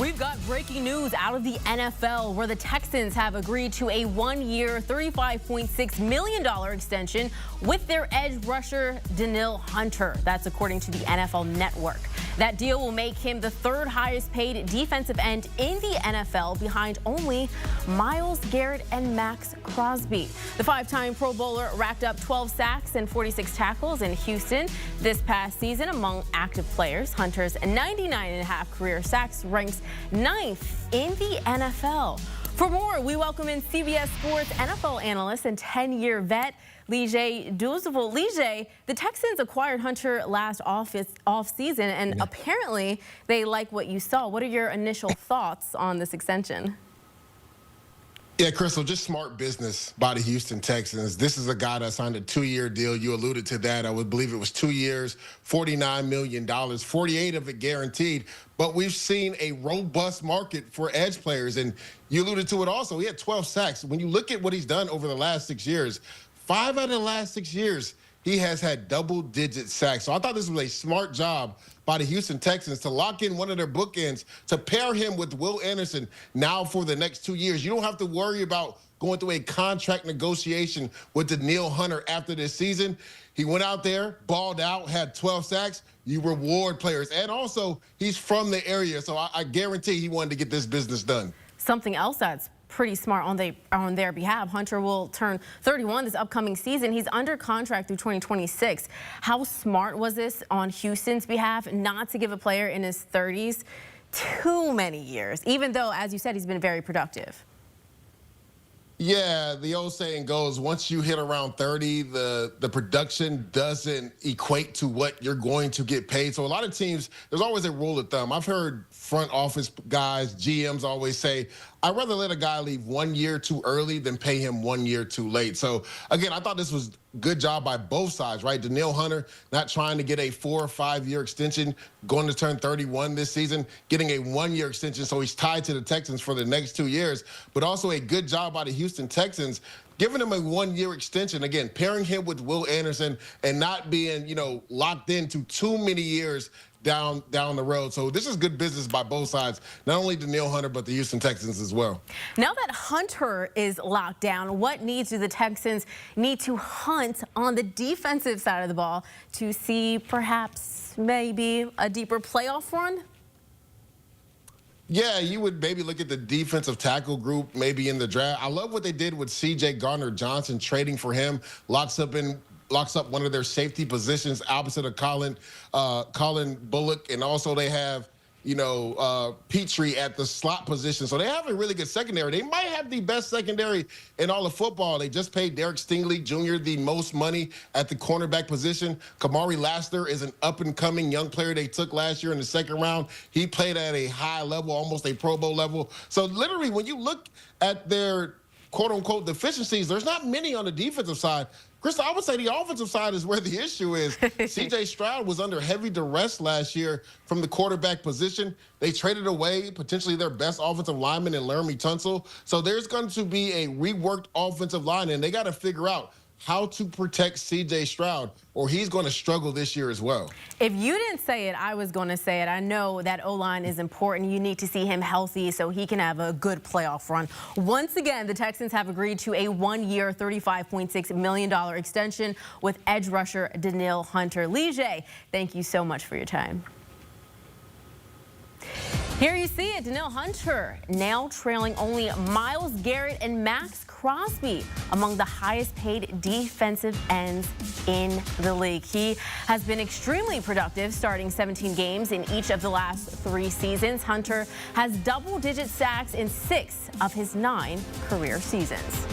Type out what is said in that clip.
We've got breaking news out of the NFL where the Texans have agreed to a one-year, $35.6 million extension with their edge rusher, Danielle Hunter. That's according to the NFL Network. That deal will make him the third highest paid defensive end in the NFL behind only Myles Garrett and Max Crosby. The five-time Pro Bowler racked up 12 sacks and 46 tackles in Houston this past season among active players. Hunter's 99.5 career sacks ranks 9th in the NFL. For more, we welcome in CBS Sports NFL analyst and 10-year vet, Douzable. The Texans acquired Hunter last off-season, and apparently they like what you saw. What are your initial thoughts on this extension? Yeah, Crystal, just smart business by the Houston Texans. This is a guy that signed a 2-year deal. You alluded to that. I would believe it was 2 years, $49 million, 48 of it guaranteed. But we've seen a robust market for edge players, and you alluded to it also. He had 12 sacks. When you look at what he's done over the last 6 years, 5 out of the last 6 years, he has had double-digit sacks. So I thought this was a smart job by the Houston Texans to lock in one of their bookends, to pair him with Will Anderson now for the next 2 years. You don't have to worry about going through a contract negotiation with Danielle Hunter after this season. He went out there, balled out, had 12 sacks. You reward players. And also, he's from the area, so I guarantee he wanted to get this business done. Something else that's pretty smart on their behalf. Hunter will turn 31 this upcoming season. He's under contract through 2026. How smart was this on Houston's behalf not to give a player in his 30s too many years, even though, as you said, he's been very productive? Yeah, the old saying goes, once you hit around 30, the production doesn't equate to what you're going to get paid. So a lot of teams, there's always a rule of thumb. I've heard front office guys, GMs always say, I'd rather let a guy leave 1 year too early than pay him 1 year too late. So, again, I thought this was a good job by both sides, right? Danielle Hunter not trying to get a 4 or 5 year extension, going to turn 31 this season, getting a 1 year extension, so he's tied to the Texans for the next 2 years. But also a good job by the Houston Texans, giving him a 1 year extension, again, pairing him with Will Anderson and not being, locked into too many years down the road. So this is good business by both sides, not only Danielle Hunter, but the Houston Texans as well. Now that Hunter is locked down, what needs do the Texans need to hunt on the defensive side of the ball to see perhaps maybe a deeper playoff run? Yeah, you would maybe look at the defensive tackle group maybe in the draft. I love what they did with C.J. Gardner-Johnson, trading for him, locks up one of their safety positions opposite of Colin Bullock, and also they have, Petrie at the slot position. So they have a really good secondary. They might have the best secondary in all of football. They just paid Derek Stingley Jr. the most money at the cornerback position. Kamari Lassiter is an up-and-coming young player they took last year in the second round. He played at a high level, almost a Pro Bowl level. So literally, when you look at their quote-unquote deficiencies, there's not many on the defensive side. Krista, I would say the offensive side is where the issue is. C.J. Stroud was under heavy duress last year from the quarterback position. They traded away potentially their best offensive lineman in Laramie Tunsil. So there's going to be a reworked offensive line, and they got to figure out how to protect C.J. Stroud, or he's going to struggle this year as well. If you didn't say it, I was going to say it. I know that O-line is important. You need to see him healthy so he can have a good playoff run. Once again, the Texans have agreed to a 1 year, $35.6 million extension with edge rusher Danielle Hunter. Thank you so much for your time. Here you see it, Danielle Hunter now trailing only Myles Garrett and Max Crosby among the highest paid defensive ends in the league. He has been extremely productive, starting 17 games in each of the last 3 seasons. Hunter has double-digit sacks in 6 of his 9 career seasons.